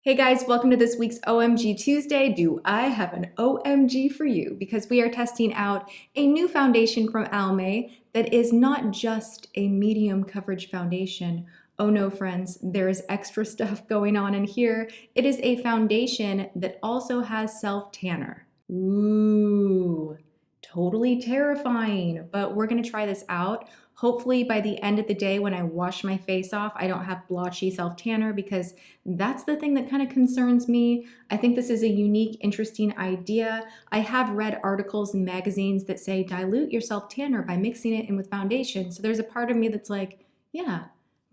Hey guys, welcome to this week's OMG Tuesday. Do I have an OMG for you? Because we are testing out a new foundation from Almay that is not just a medium coverage foundation. Oh no, friends, there's extra stuff going on in here. It is a foundation that also has self-tanner. Ooh, totally terrifying, but we're gonna try this out. Hopefully by the end of the day when I wash my face off, I don't have blotchy self-tanner because that's the thing that kind of concerns me. I think this is a unique, interesting idea. I have read articles in magazines that say dilute your self-tanner by mixing it in with foundation. So there's a part of me that's like, yeah,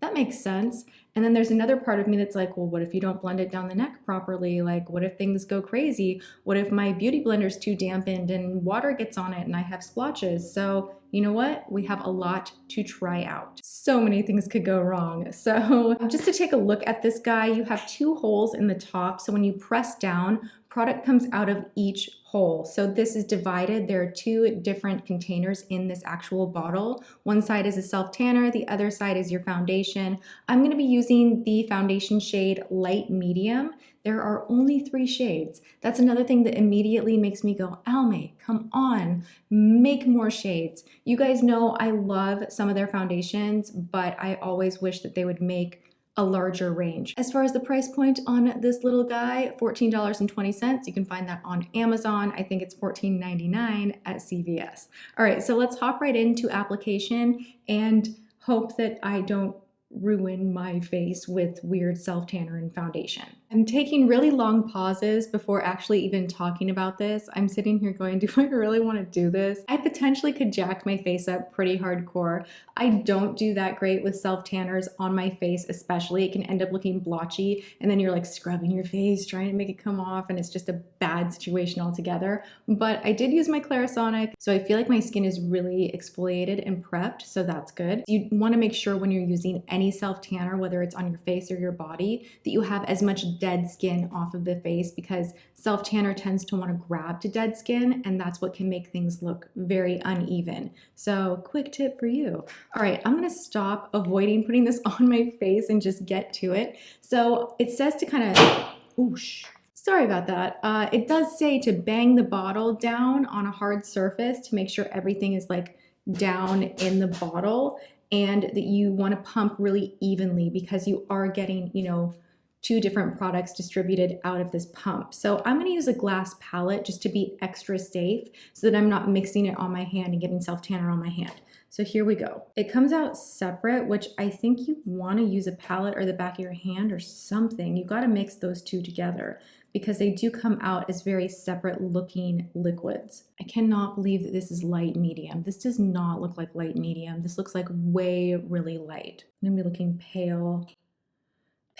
that makes sense. And then there's another part of me that's like, well, what if you don't blend it down the neck properly? Like, what if things go crazy? What if my beauty blender's too dampened and water gets on it and I have splotches? So you know what? We have a lot to try out. So many things could go wrong. So just to take a look at this guy, you have two holes in the top. So when you press down, product comes out of each hole. So this is divided. There are two different containers in this actual bottle. One side is a self-tanner, the other side is your foundation. I'm gonna be using the foundation shade Light Medium. There are only 3 shades. That's another thing that immediately makes me go, Almay, come on, make more shades. You guys know I love some of their foundations, but I always wish that they would make a larger range. As far as the price point on this little guy, $14.20. You can find that on Amazon. I think it's $14.99 at CVS. All right, so let's hop right into application and hope that I don't ruin my face with weird self-tanner and foundation. I'm taking really long pauses before actually even talking about this. I'm sitting here going, do I really want to do this? I potentially could jack my face up pretty hardcore. I don't do that great with self-tanners on my face, especially. It can end up looking blotchy and then you're like scrubbing your face, trying to make it come off, and it's just a bad situation altogether. But I did use my Clarisonic, so I feel like my skin is really exfoliated and prepped, so that's good. You want to make sure when you're using any self-tanner, whether it's on your face or your body, that you have as much dead skin off of the face, because self-tanner tends to want to grab to dead skin, and that's what can make things look very uneven. So quick tip for you. All right, I'm gonna stop avoiding putting this on my face and just get to it. So it says to kind of, oosh, sorry about that. It does say to bang the bottle down on a hard surface to make sure everything is like down in the bottle, and that you want to pump really evenly because you are getting, you know, 2 different products distributed out of this pump. So I'm going to use a glass palette just to be extra safe so that I'm not mixing it on my hand and getting self-tanner on my hand. So here we go. It comes out separate, which I think you want to use a palette or the back of your hand or something. You've got to mix those two together because they do come out as very separate looking liquids. I cannot believe that this is light medium. This does not look like light medium. This looks like way really light. I'm gonna be looking pale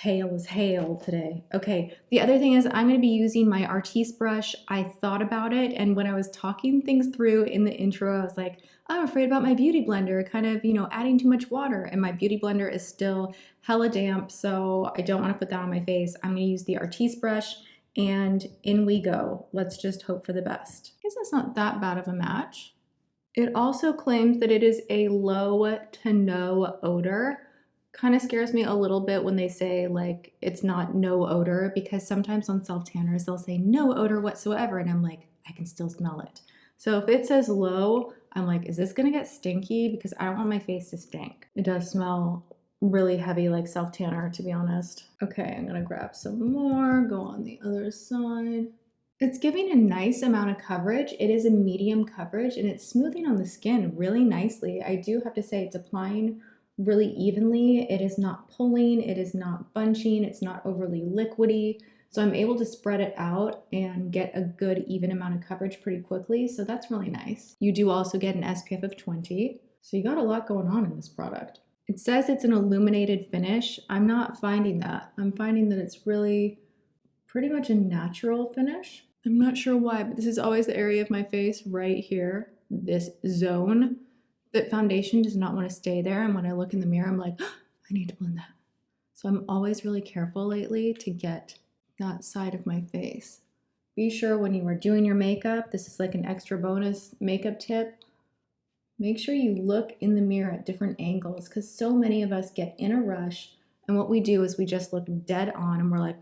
as hail today. Okay, the other thing is I'm gonna be using my Artis brush. I thought about it, and when I was talking things through in the intro, I was like, I'm afraid about my beauty blender kind of, you know, adding too much water, and my beauty blender is still hella damp, so I don't wanna put that on my face. I'm gonna use the Artis brush, and in we go. Let's just hope for the best. I guess that's not that bad of a match. It also claims that it is a low to no odor. Kind of scares me a little bit when they say like it's not no odor, because sometimes on self-tanners they'll say no odor whatsoever, and I'm like, I can still smell it. So if it says low, I'm like, is this gonna get stinky? Because I don't want my face to stink. It does smell really heavy like self-tanner, to be honest. Okay, I'm gonna grab some more, go on the other side. It's giving a nice amount of coverage. It is a medium coverage and it's smoothing on the skin really nicely. I do have to say it's applying really evenly. It is not pulling, it is not bunching, it's not overly liquidy. So I'm able to spread it out and get a good even amount of coverage pretty quickly. So that's really nice. You do also get an SPF of 20. So you got a lot going on in this product. It says it's an illuminated finish. I'm not finding that. I'm finding that it's really pretty much a natural finish. I'm not sure why, but this is always the area of my face right here, this zone, that foundation does not want to stay there. And when I look in the mirror, I'm like, oh, I need to blend that. So I'm always really careful lately to get that side of my face. Be sure when you are doing your makeup, this is like an extra bonus makeup tip, make sure you look in the mirror at different angles, because so many of us get in a rush and what we do is we just look dead on and we're like,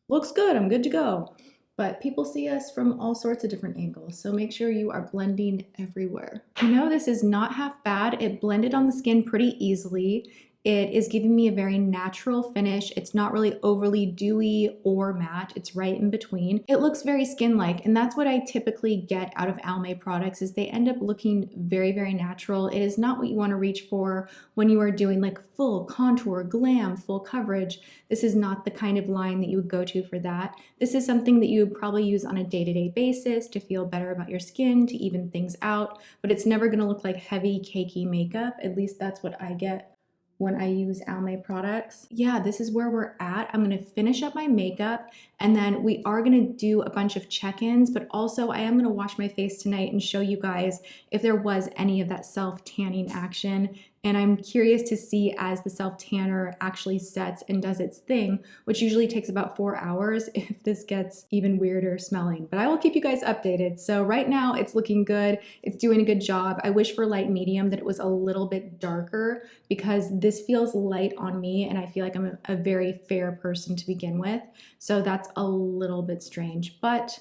looks good, I'm good to go. But people see us from all sorts of different angles, so make sure you are blending everywhere. You know, this is not half bad. It blended on the skin pretty easily. It is giving me a very natural finish. It's not really overly dewy or matte. It's right in between. It looks very skin-like, and that's what I typically get out of Almay products is they end up looking very, very natural. It is not what you want to reach for when you are doing like full contour, glam, full coverage. This is not the kind of line that you would go to for that. This is something that you would probably use on a day-to-day basis to feel better about your skin, to even things out, but it's never going to look like heavy, cakey makeup. At least that's what I get when I use Almay products. Yeah, this is where we're at. I'm gonna finish up my makeup and then we are gonna do a bunch of check-ins, but also I am gonna wash my face tonight and show you guys if there was any of that self-tanning action. And I'm curious to see as the self-tanner actually sets and does its thing, which usually takes about 4 hours, if this gets even weirder smelling. But I will keep you guys updated. So right now it's looking good. It's doing a good job. I wish for light medium that it was a little bit darker because this feels light on me and I feel like I'm a very fair person to begin with. So that's a little bit strange, but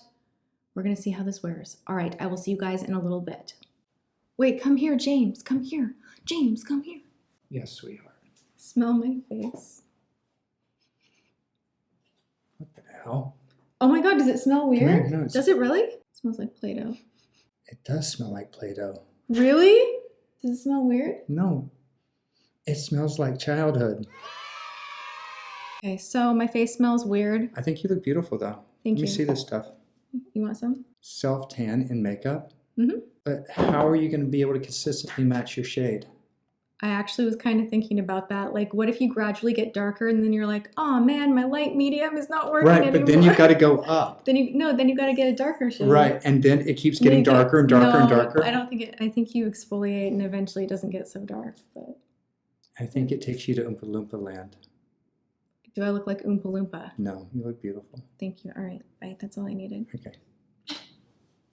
we're gonna see how this wears. All right, I will see you guys in a little bit. Wait, come here, James, come here. James, come here. Yes, sweetheart. Smell my face. What the hell? Oh my God, does it smell weird? No, does it really? It smells like Play-Doh. It does smell like Play-Doh. Really? Does it smell weird? No, it smells like childhood. Okay, so my face smells weird. I think you look beautiful though. Thank you. Let me see this stuff. You want some? Self-tan in makeup? Mm-hmm. But how are you going to be able to consistently match your shade? I actually was kind of thinking about that. Like, what if you gradually get darker and then you're like, oh man, my light medium is not working anymore. Right, but then you've got to go up. Then you got to get a darker shade. Right, and then it keeps getting darker and darker and darker. I don't think it, I think you exfoliate and eventually it doesn't get so dark. But I think it takes you to Oompa Loompa land. do I look like Oompa Loompa? No, you look beautiful. Thank you. All right, bye. That's all I needed. Okay.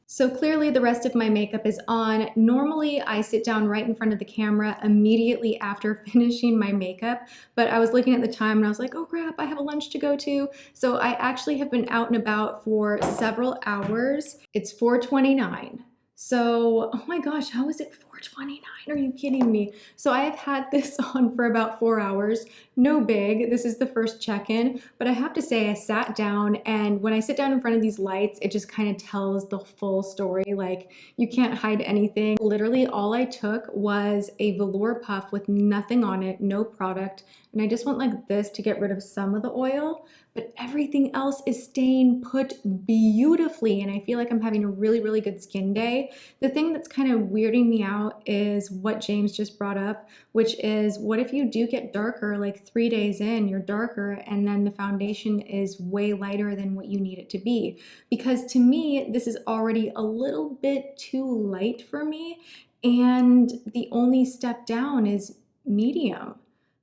So clearly the rest of my makeup is on. Normally I sit down right in front of the camera immediately after finishing my makeup, but I was looking at the time and I was like, oh crap, I have a lunch to go to. So I actually have been out and about for several hours. It's 4:29. So, oh my gosh, how is it 4:29? Are you kidding me? So I have had this on for about 4 hours. No big, this is the first check-in, but I have to say I sat down and when I sit down in front of these lights, it just kind of tells the full story. Like you can't hide anything. Literally all I took was a velour puff with nothing on it, no product. And I just went like this to get rid of some of the oil, but everything else is staying put beautifully. And I feel like I'm having a really, really good skin day. The thing that's kind of weirding me out is what James just brought up, which is what if you do get darker, like 3 days in, you're darker, and then the foundation is way lighter than what you need it to be? Because to me, this is already a little bit too light for me. And the only step down is medium.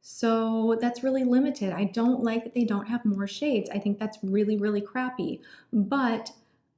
So that's really limited. I don't like that they don't have more shades. I think that's really, really crappy. But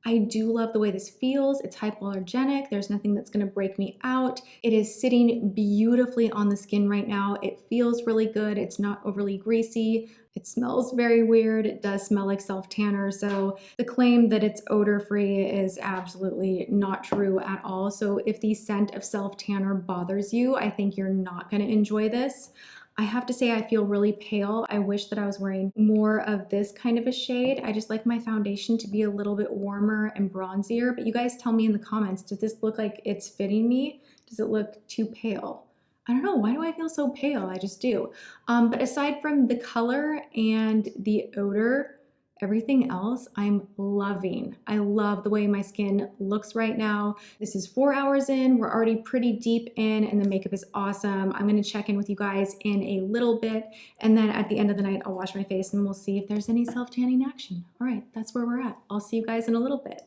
I do love the way this feels. It's hypoallergenic. There's nothing that's gonna break me out. It is sitting beautifully on the skin right now. It feels really good. It's not overly greasy. It smells very weird. It does smell like self-tanner. So the claim that it's odor-free is absolutely not true at all. So if the scent of self-tanner bothers you, I think you're not gonna enjoy this. I have to say I feel really pale. I wish that I was wearing more of this kind of a shade. I just like my foundation to be a little bit warmer and bronzier, but you guys tell me in the comments, does this look like it's fitting me? Does it look too pale? I don't know, why do I feel so pale? I just do. But aside from the color and the odor, everything else I'm loving. I love the way my skin looks right now. This is 4 hours in, we're already pretty deep in, and the makeup is awesome. I'm gonna check in with you guys in a little bit, and then at the end of the night, I'll wash my face and we'll see if there's any self-tanning action. All right, that's where we're at. I'll see you guys in a little bit.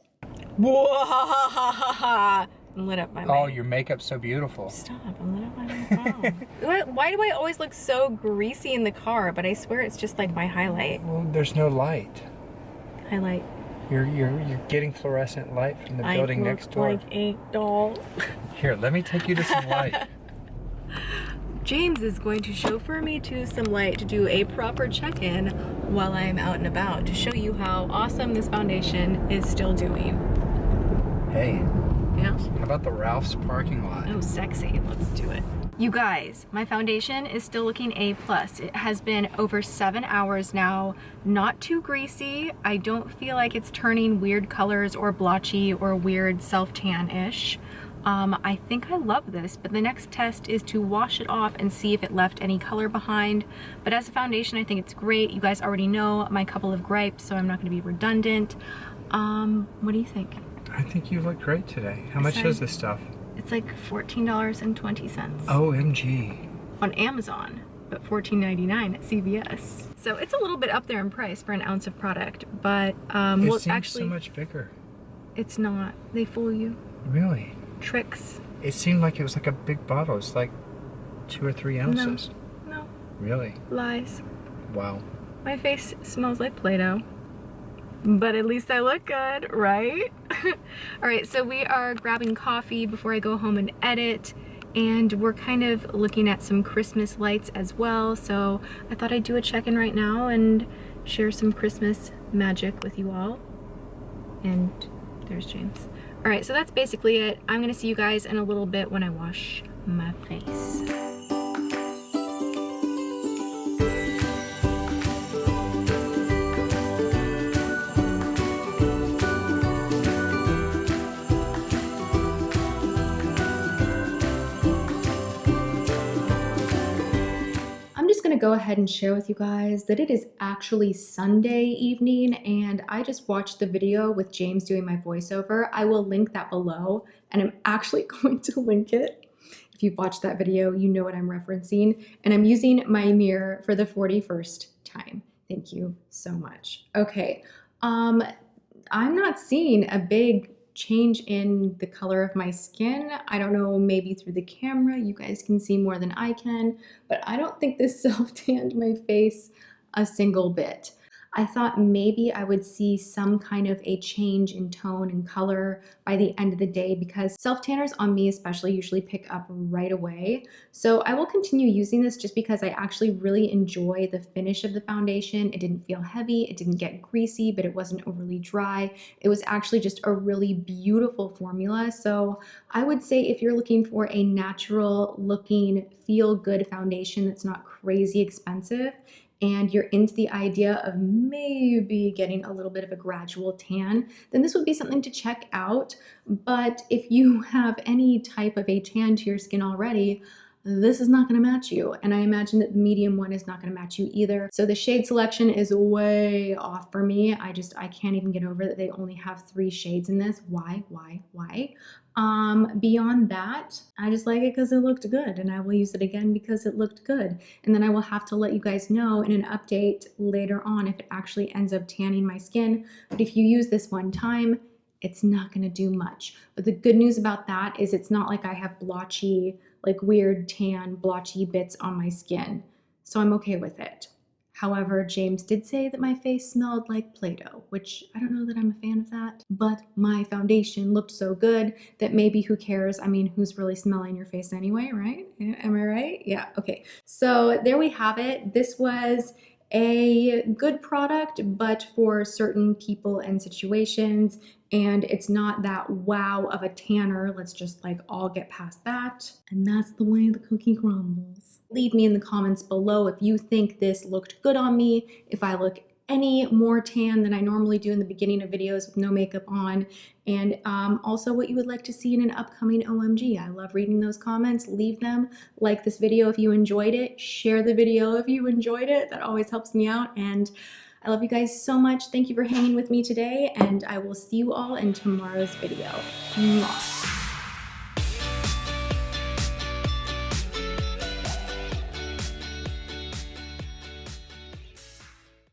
I'm lit up by my... Oh, your makeup's so beautiful. Stop, I'm lit up by my phone. Why do I always look so greasy in the car? But I swear it's just like my highlight. Well, there's no light. Highlight. You're getting fluorescent light from the building next door. I look like a doll. Here, let me take you to some light. James is going to chauffeur me to some light to do a proper check-in while I'm out and about to show you how awesome this foundation is still doing. Hey, Yeah? how about the Ralph's parking lot? Oh, sexy. Let's do it. You guys, my foundation is still looking A+. It has been over 7 hours now. Not too greasy. I don't feel like it's turning weird colors or blotchy or weird self-tan-ish. I think I love this, but the next test is to wash it off and see if it left any color behind. But as a foundation, I think it's great. You guys already know my couple of gripes, so I'm not going to be redundant. What do you think? I think you look great today. How much is this stuff? It's like $14.20. OMG. On Amazon, but $14.99 at CVS. So it's a little bit up there in price for an ounce of product, but It well, seems actually, so much bigger. it's not. They fool you. Really? Tricks. It seemed like it was like a big bottle. It's like 2 or 3 ounces. No, Really? lies. Wow. My face smells like Play-Doh, but at least I look good, right? All right, so we are grabbing coffee before I go home and edit, and we're kind of looking at some Christmas lights as well. So I thought I'd do a check-in right now and share some Christmas magic with you all. And there's James. All right, so that's basically it. I'm gonna see you guys in a little bit when I wash my face. I'm just gonna go ahead and share with you guys that it is actually Sunday evening, and I just watched the video with James doing my voiceover. I will link that below, and I'm actually going to link it. If you've watched that video, you know what I'm referencing, and I'm using my mirror for the 41st time. Thank you so much. Okay, I'm not seeing a big change in the color of my skin. I don't know, maybe through the camera you guys can see more than I can, but I don't think this self-tanned my face a single bit. I thought maybe I would see some kind of a change in tone and color by the end of the day, because self-tanners on me especially usually pick up right away. So I will continue using this just because I actually really enjoy the finish of the foundation. It didn't feel heavy, it didn't get greasy, but it wasn't overly dry. It was actually just a really beautiful formula. So I would say if you're looking for a natural looking, feel good foundation that's not crazy expensive, and you're into the idea of maybe getting a little bit of a gradual tan, then this would be something to check out. But if you have any type of a tan to your skin already, this is not going to match you. And I imagine that the medium one is not going to match you either. So the shade selection is way off for me. I can't even get over that they only have 3 shades in this. Why? Beyond that, I just like it because it looked good, and I will use it again because it looked good. And then I will have to let you guys know in an update later on if it actually ends up tanning my skin. But if you use this one time, it's not going to do much. But the good news about that is it's not like I have blotchy, like weird tan blotchy bits on my skin. So I'm okay with it. However, James did say that my face smelled like Play-Doh, which I don't know that I'm a fan of that, but my foundation looked so good that maybe who cares? I mean, who's really smelling your face anyway, right? Am I right? Yeah, okay. So there we have it. This was a good product, but for certain people and situations, and it's not that wow of a tanner. Let's just like all get past that. And that's the way the cookie crumbles. Leave me in the comments below if you think this looked good on me, if I look any more tan than I normally do in the beginning of videos with no makeup on, and also what you would like to see in an upcoming OMG. I love reading those comments. Leave them. Like this video if you enjoyed it. Share the video if you enjoyed it. That always helps me out, and I love you guys so much. Thank you for hanging with me today, and I will see you all in tomorrow's video. Mwah.